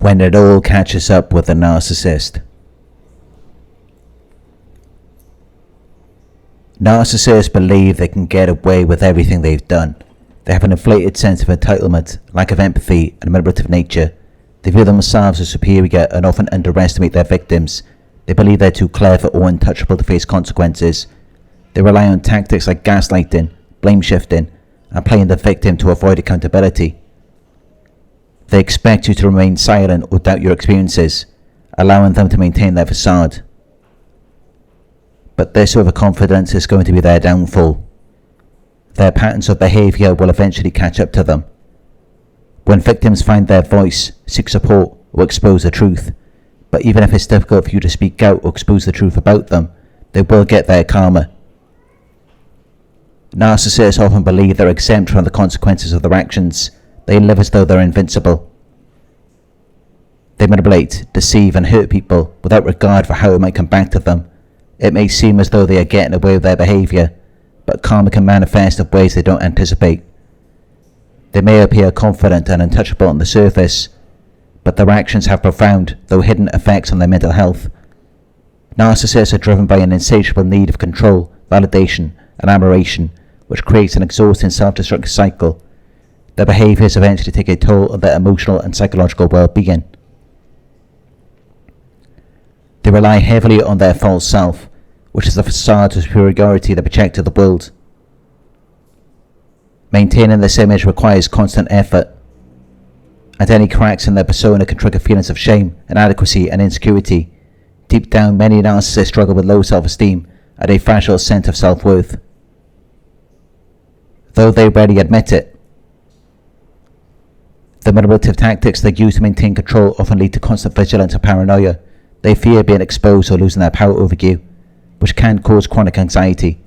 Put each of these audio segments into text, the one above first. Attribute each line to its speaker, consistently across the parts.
Speaker 1: when it all catches up with the narcissist. Narcissists believe they can get away with everything they've done. They have an inflated sense of entitlement, lack of empathy, and manipulative nature. They view themselves as superior and often underestimate their victims. They believe they're too clever or untouchable to face consequences. They rely on tactics like gaslighting, blame shifting, and playing the victim to avoid accountability. They expect you to remain silent or doubt your experiences, allowing them to maintain their facade. But this overconfidence is going to be their downfall. Their patterns of behaviour will eventually catch up to them. When victims find their voice, seek support, or expose the truth, but even if it's difficult for you to speak out or expose the truth about them, they will get their karma. Narcissists often believe they're exempt from the consequences of their actions. They live as though they're invincible. They manipulate, deceive, and hurt people without regard for how it might come back to them. It may seem as though they are getting away with their behaviour, but karma can manifest in ways they don't anticipate. They may appear confident and untouchable on the surface, but their actions have profound, though hidden, effects on their mental health. Narcissists are driven by an insatiable need of control, validation, and admiration, which creates an exhausting self-destructive cycle. Their behaviours eventually take a toll on their emotional and psychological well-being. They rely heavily on their false self, which is the facade of superiority they project to the world. Maintaining this image requires constant effort, and any cracks in their persona can trigger feelings of shame, inadequacy, and insecurity. Deep down, many narcissists struggle with low self-esteem and a fragile sense of self-worth, though they rarely admit it. The manipulative tactics they use to maintain control often lead to constant vigilance and paranoia. They fear being exposed or losing their power over you, which can cause chronic anxiety.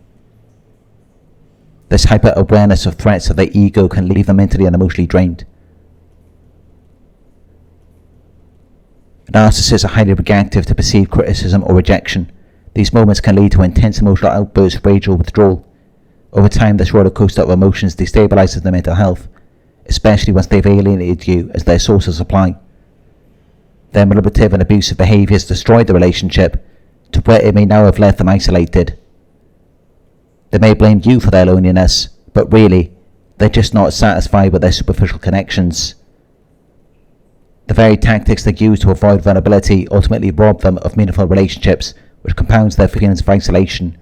Speaker 1: This hyper-awareness of threats of their ego can leave them mentally and emotionally drained. Narcissists are highly reactive to perceived criticism or rejection. These moments can lead to intense emotional outbursts, rage, or withdrawal. Over time, this roller coaster of emotions destabilizes their mental health, especially once they've alienated you as their source of supply. Their manipulative and abusive behaviours destroy the relationship to where it may now have left them isolated. They may blame you for their loneliness, but really, they're just not satisfied with their superficial connections. The very tactics they use to avoid vulnerability ultimately rob them of meaningful relationships, which compounds their feelings of isolation,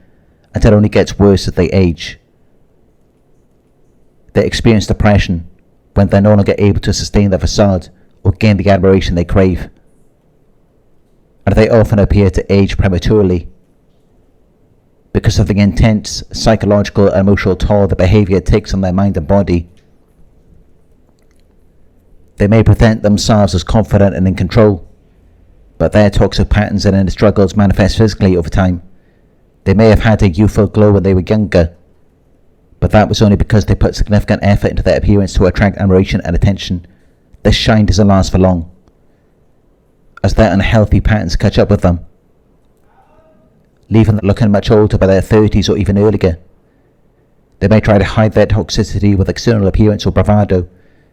Speaker 1: and it only gets worse as they age. They experience depression when they're no longer able to sustain their facade or gain the admiration they crave. And they often appear to age prematurely because of the intense psychological and emotional toll the behaviour takes on their mind and body. They may present themselves as confident and in control, but their toxic patterns and inner struggles manifest physically over time. They may have had a youthful glow when they were younger, but that was only because they put significant effort into their appearance to attract admiration and attention. This shine doesn't last for long, as their unhealthy patterns catch up with them, leaving them looking much older by their 30s or even earlier. They may try to hide their toxicity with external appearance or bravado,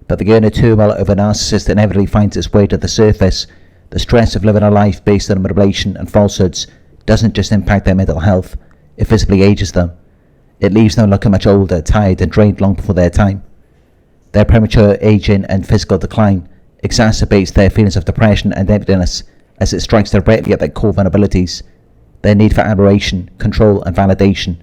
Speaker 1: but the inner turmoil of a narcissist inevitably finds its way to the surface. The stress of living a life based on manipulation and falsehoods doesn't just impact their mental health, it visibly ages them. It leaves them looking much older, tired, and drained long before their time. Their premature aging and physical decline exacerbates their feelings of depression and emptiness, as it strikes directly at their core vulnerabilities, their need for admiration, control, and validation.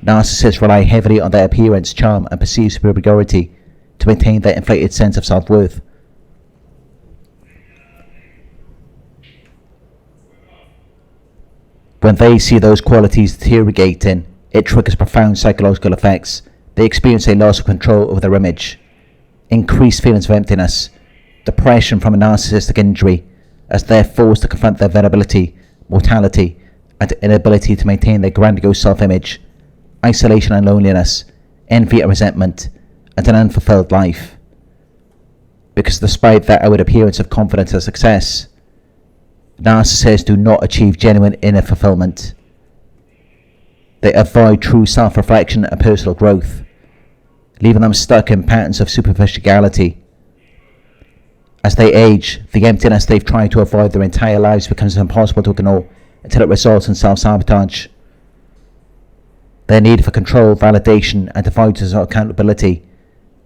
Speaker 1: Narcissists rely heavily on their appearance, charm, and perceived superiority to maintain their inflated sense of self-worth. When they see those qualities deteriorating, it triggers profound psychological effects. They experience a loss of control over their image, increased feelings of emptiness, depression from a narcissistic injury, as they're forced to confront their vulnerability, mortality, and inability to maintain their grandiose self-image, isolation and loneliness, envy and resentment, and an unfulfilled life. Because despite their outward appearance of confidence and success, narcissists do not achieve genuine inner fulfillment. They avoid true self-reflection and personal growth, leaving them stuck in patterns of superficiality. As they age, the emptiness they've tried to avoid their entire lives becomes impossible to ignore until it results in self-sabotage. Their need for control, validation, and avoidance of accountability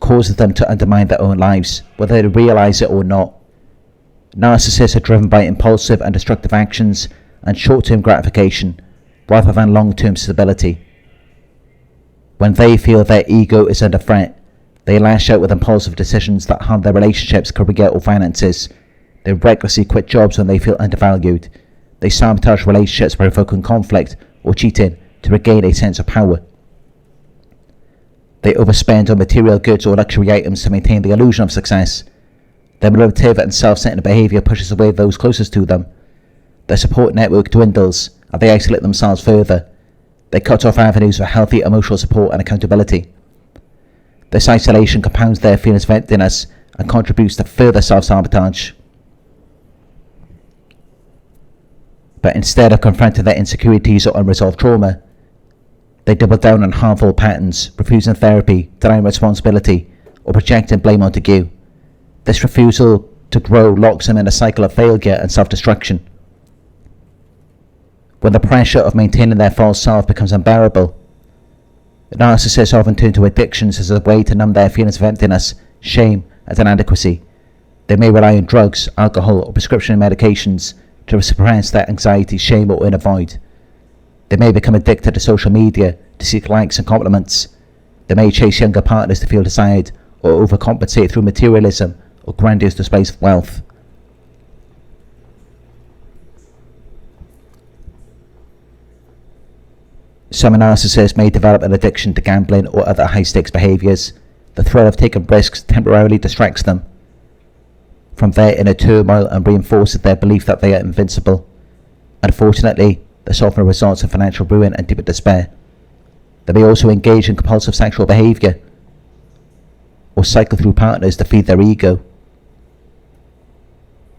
Speaker 1: causes them to undermine their own lives, whether they realise it or not. Narcissists are driven by impulsive and destructive actions and short-term gratification, rather than long-term stability. When they feel their ego is under threat, they lash out with impulsive decisions that harm their relationships, career, or finances. They recklessly quit jobs when they feel undervalued. They sabotage relationships by provoking conflict or cheating to regain a sense of power. They overspend on material goods or luxury items to maintain the illusion of success. Their manipulative and self-centered behaviour pushes away those closest to them. Their support network dwindles, and they isolate themselves further. They cut off avenues for healthy emotional support and accountability. This isolation compounds their feelings of emptiness and contributes to further self-sabotage. But instead of confronting their insecurities or unresolved trauma, they double down on harmful patterns, refusing therapy, denying responsibility, or projecting blame onto you. This refusal to grow locks them in a cycle of failure and self-destruction. When the pressure of maintaining their false self becomes unbearable, narcissists often turn to addictions as a way to numb their feelings of emptiness, shame, and inadequacy. They may rely on drugs, alcohol, or prescription medications to suppress their anxiety, shame, or inner void. They may become addicted to social media to seek likes and compliments. They may chase younger partners to feel desired, or overcompensate through materialism or grandiose displays of wealth. Some narcissists may develop an addiction to gambling or other high-stakes behaviours. The thrill of taking risks temporarily distracts them from their inner turmoil and reinforces their belief that they are invincible. Unfortunately, this often results in financial ruin and deeper despair. They may also engage in compulsive sexual behaviour or cycle through partners to feed their ego.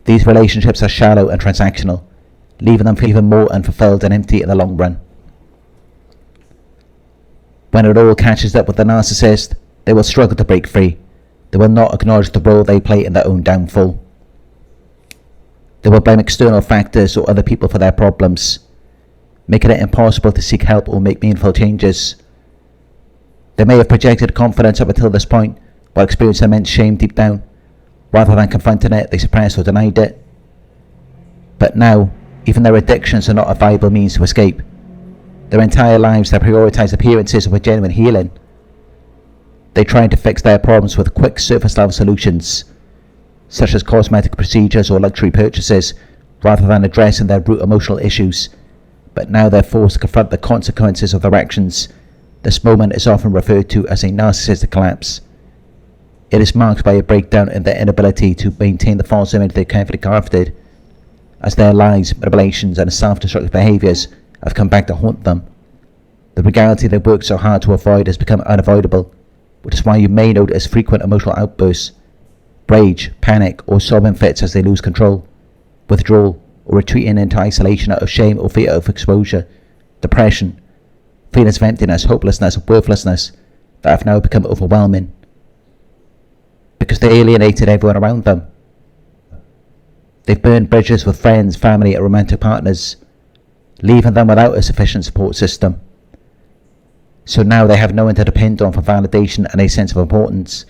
Speaker 1: These relationships are shallow and transactional, leaving them even more unfulfilled and empty in the long run. When it all catches up with the narcissist, they will struggle to break free. They will not acknowledge the role they play in their own downfall. They will blame external factors or other people for their problems, making it impossible to seek help or make meaningful changes. They may have projected confidence up until this point, while experiencing immense shame deep down. Rather than confronting it, they suppressed or denied it. But now, even their addictions are not a viable means to escape. Their entire lives they prioritise appearances over genuine healing. They try to fix their problems with quick surface-level solutions, such as cosmetic procedures or luxury purchases, rather than addressing their root emotional issues. But now they're forced to confront the consequences of their actions. This moment is often referred to as a narcissistic collapse. It is marked by a breakdown in their inability to maintain the false image they carefully crafted, as their lies, manipulations, and self-destructive behaviours have come back to haunt them. The reality they worked so hard to avoid has become unavoidable, which is why you may notice frequent emotional outbursts, rage, panic, or sobbing fits as they lose control, withdrawal, or retreating into isolation out of shame or fear of exposure, depression, feelings of emptiness, hopelessness, or worthlessness that have now become overwhelming, because they alienated everyone around them. They've burned bridges with friends, family, and romantic partners, leaving them without a sufficient support system. So now they have no one to depend on for validation and a sense of importance.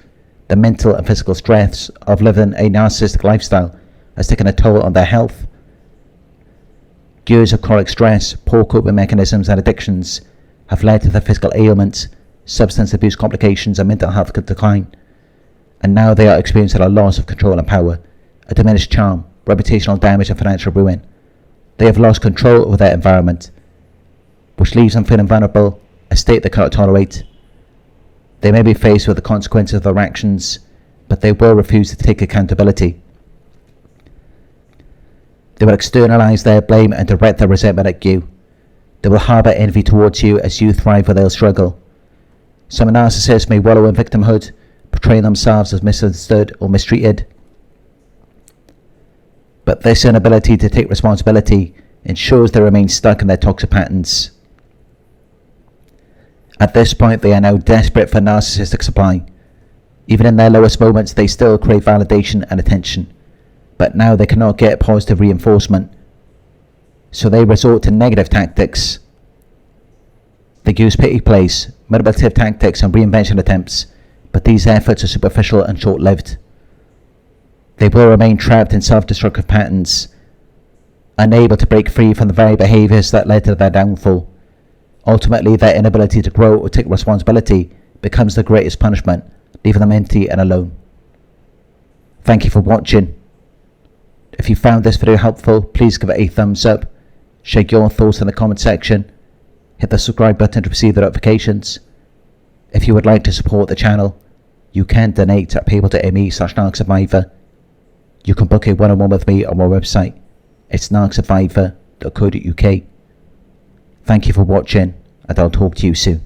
Speaker 1: The mental and physical stress of living a narcissistic lifestyle has taken a toll on their health. Years of chronic stress, poor coping mechanisms, and addictions have led to their physical ailments, substance abuse complications, and mental health decline. And now they are experiencing a loss of control and power, a diminished charm, reputational damage, and financial ruin. They have lost control over their environment, which leaves them feeling vulnerable, a state they cannot tolerate. They may be faced with the consequences of their actions, but they will refuse to take accountability. They will externalize their blame and direct their resentment at you. They will harbor envy towards you as you thrive or they'll struggle. Some narcissists may wallow in victimhood, portraying themselves as misunderstood or mistreated. But this inability to take responsibility ensures they remain stuck in their toxic patterns. At this point, they are now desperate for narcissistic supply. Even in their lowest moments, they still crave validation and attention. but now they cannot get positive reinforcement, so they resort to negative tactics. They use pity plays, manipulative tactics and reinvention attempts, but these efforts are superficial and short-lived. They will remain trapped in self-destructive patterns, unable to break free from the very behaviours that led to their downfall. Ultimately, their inability to grow or take responsibility becomes the greatest punishment, leaving them empty and alone. Thank you for watching. If you found this video helpful, please give it a thumbs up, share your thoughts in the comment section, hit the subscribe button to receive the notifications. If you would like to support the channel, you can donate at paypal.me/Narc Survivor. You can book a one-on-one with me on my website. It's narcsurvivor.co.uk. Thank you for watching, and I'll talk to you soon.